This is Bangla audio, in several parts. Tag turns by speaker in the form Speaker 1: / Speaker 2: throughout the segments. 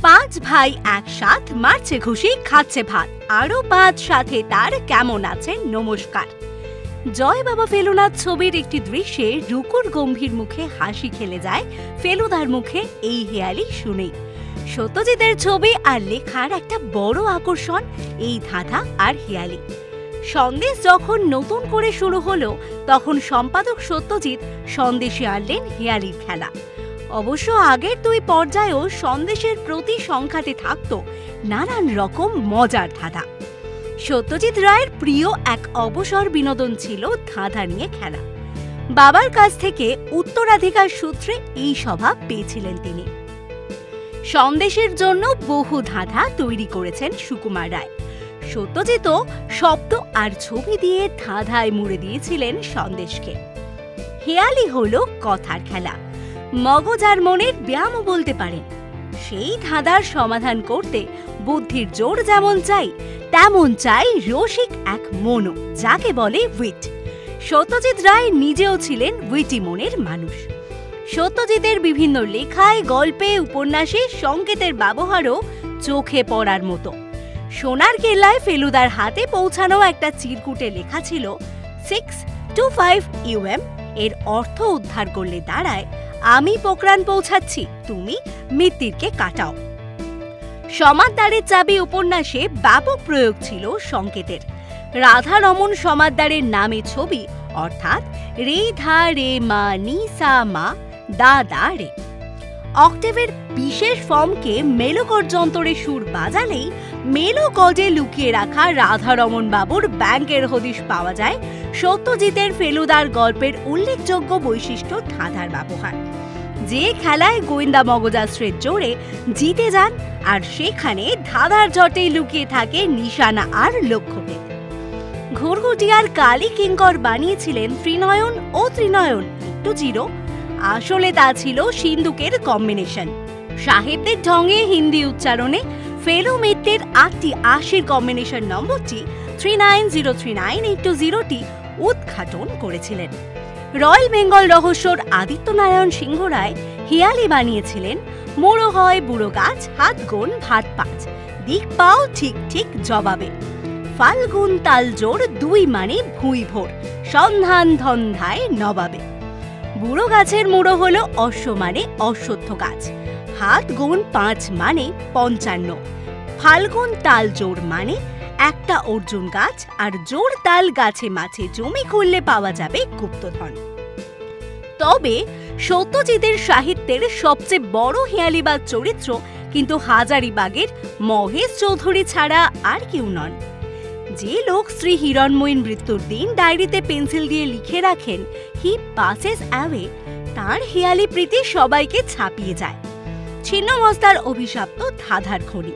Speaker 1: পাঁচ ভাই একসাথ মারছে খুশি খাচ্ছে ভাত, আরো পাঁচ সাথে তার কেমন আছে নমস্কার। জয় বাবা ফেলুনাথ ছবির একটি দৃশ্যে রুকুর গম্ভীর মুখে হাসি খেলে যায় ফেলুদার মুখে এই হেয়ালি শুনেই। সত্যজিতের ছবি আর লেখার একটা বড় আকর্ষণ এই ধাঁধা আর হেয়ালি। সন্দেশ যখন নতুন করে শুরু হলো তখন সম্পাদক সত্যজিৎ সন্দেশে আনলেন হেয়ালির খেলা। অবশ্য আগের দুই পর্যায়েও সন্দেশের প্রতি সংখ্যাতে থাকত নানান রকম মজার ধাঁধা। সত্যজিৎ রায়ের প্রিয় এক অবসর বিনোদন ছিল ধাঁধা নিয়ে খেলা। বাবার কাছ থেকে উত্তরাধিকার সূত্রে এই স্বভাব পেয়েছিলেন তিনি। সন্দেশের জন্য বহু ধাঁধা তৈরি করেছেন সুকুমার রায়। সত্যজিৎও শব্দ আর ছবি দিয়ে ধাঁধায় মুড়ে দিয়েছিলেন সন্দেশকে। হেয়ালি হলো কথার খেলা, মগজ আর মনের ব্যায়ামও বলতে পারেন। সেই ধাঁধার সমাধান করতে বুদ্ধির জোর যেমন চাই তেমন চাই রসিক এক মনও, যাকে বলে উইট। সত্যজিৎ রায় নিজেও ছিলেন উইটি মনের মানুষ। সত্যজিতের বিভিন্ন লেখায়, গল্পে, উপন্যাসে সংকেতের ব্যবহারও চোখে পড়ার মতো। সোনার কেল্লায় ফেলুদার হাতে পৌঁছানো একটা চিরকুটে লেখা ছিল 625 UM, এর অর্থ উদ্ধার করলে দাঁড়ায় আমি পোকরান পৌঁছাচ্ছি, তুমি মিত্তিরকে কাটাও। সমাদদারের চাবি উপন্যাসে ব্যাপক প্রয়োগ ছিল সংকেতের। রাধা রমন সমাদদারের নামে ছবি, অর্থাৎ রে ধা রে মা নি সা মা দা দা রে। অক্টেভের বিশেষ ফর্মকে মেলোকর যন্ত্রে সুর বাজালেই মেলোকজে লুকিয়ে রাখা রাধা রমন বাবুর ব্যাংকের হদিশ পাওয়া যায়। সত্যজিতের ফেলুদার গল্পের উল্লেখযোগ্য বৈশিষ্ট্য ধাঁধার ব্যবহার। যে খেলায় গোয়েন্দা মগজাস্ত্রের জোরে জিতে যান, আর সেখানে ধাঁধার জটে লুকিয়ে থাকে নিশানা আর লক্ষ্যভেদ। ঘুরঘুটিয়ার কালী কিঙ্কর বানিয়েছিলেন ত্রিনয়ন ও ত্রিনয়ন একটু জিরো, আসলে তা ছিল সিন্দুকের কম্বিনেশন। সাহিত্যের ঢঙে হিন্দি উচ্চারণে ফেলু মিত্রের 8টি 80 কম্বিনেশন নম্বরটি 39039820টি উদ্ঘাটন করেছিলেন। রয়্যাল বেঙ্গল রহস্যর আদিত্য নারায়ণ সিংহ রায় হেয়ালি বানিয়েছিলেন মোড়ো হয় বুড়ো গাছ, হাত গোন ভাত পাঁচ, দিক পাও ঠিক ঠিক জবাবে, ফাল্গুন তাল জোর দুই মানে ভুঁই ভোর, সন্ধান ধন্ধায় নবাবে। বুড়ো গাছের মোড়ো হলো অশ্ব মানে অশ্বত্থ গাছ, হাত গুণ 5 মানে 55, ফাল্গুন তাল জোর মানে একটা অর্জুন গাছ, আর জোর তাল গাছে মাছে জমি খুললে পাওয়া যাবে গুপ্তধন। তবে সত্যজিতের সাহিত্যের সবচেয়ে বড় হেয়ালিবাজ চরিত্র কিন্তু হাজারিবাগের মহেশ চৌধুরী ছাড়া আর কেউ নন। যে লোক শ্রী হিরণময়ীর মৃত্যুর দিন ডায়েরিতে পেন্সিল দিয়ে লিখে রাখেন হি পাসেস অ্যাওয়ে, তার হেয়ালি প্রীতি সবাইকে ছাপিয়ে যায়। ছিন্নমস্তার অভিশপ্ত ধাঁধার খনি।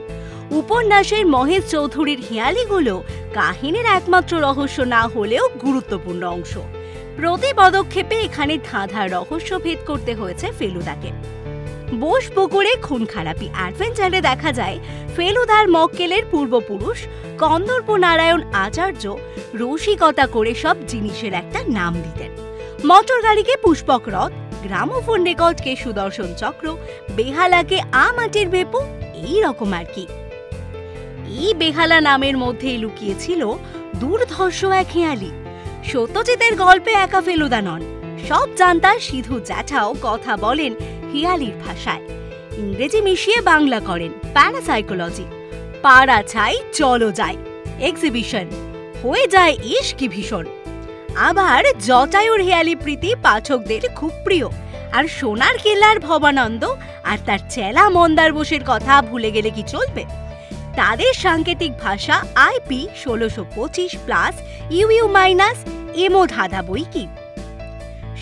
Speaker 1: উপন্যাসের মহেশ চৌধুরীর হেয়ালিগুলো কাহিনীর একমাত্র রহস্য না হলেও গুরুত্বপূর্ণ অংশ। প্রতি পদক্ষেপে এখানে ধাঁধার রহস্য ভেদ করতে হয়েছে ফেলুদাকে। বোস পুকুরে খুন খারাপি অ্যাডভেঞ্চারে দেখা যায় ফেলুদার মক্কেলের পূর্বপুরুষ কন্দর্প নারায়ণ আচার্য রসিকতা করে সব জিনিসের একটা নাম দিতেন। মোটর গাড়িকে পুষ্পক রথ, গ্রামোফোন রেকর্ডকে সুদর্শন চক্র, বেহালাকে মাটির ভেপু, এই রকম আর কি। এই বেহালা নামের মধ্যেই লুকিয়েছিল দুর্ধর্ষ এক হেয়ালি। সত্যজিতের গল্পে একা ফেলুদা নন, সব জানতা সিধু জ্যাঠাও কথা বলেন হেয়ালির ভাষায়। ইংরেজি মিশিয়ে বাংলা করেন প্যারাসাইকোলজি। পাড়া ছাই চলো যাই এক্সিবিশন, হয়ে যায় ইশকি ভীষণ। আবার জটায়ুর হেয়ালি প্রীতি পাঠকদের খুব প্রিয়, আর সোনার কেল্লার ভবানন্দ আর তার চেলা মন্দার বোসের কথা ভুলে গেলে কি চলবে? তাদের সাংকেতিক ভাষা IP 1625+ UU- এমো ধাঁধা বই কি।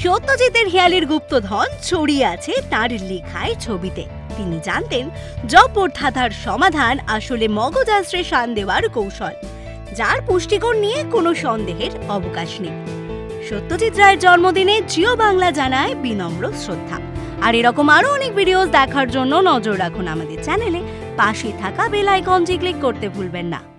Speaker 1: সত্যজিতের হেয়ালির গুপ্তধন ছড়িয়ে আছে তার লেখায়, ছবিতে। তিনি জানতেন জব্বর ধাঁধার সমাধান আসলে মগজাস্ত্রে শান দেওয়ার কৌশল, যার পুষ্টিকর নিয়ে কোনো সন্দেহের অবকাশ নেই। সত্যজিৎ রায়ের জন্মদিনে জিও বাংলা জানায় বিনম্র শ্রদ্ধা। আর এরকম আরো অনেক ভিডিও দেখার জন্য নজর রাখুন আমাদের চ্যানেলে। পাশে থাকা বেল আইকনটি ক্লিক করতে ভুলবেন না।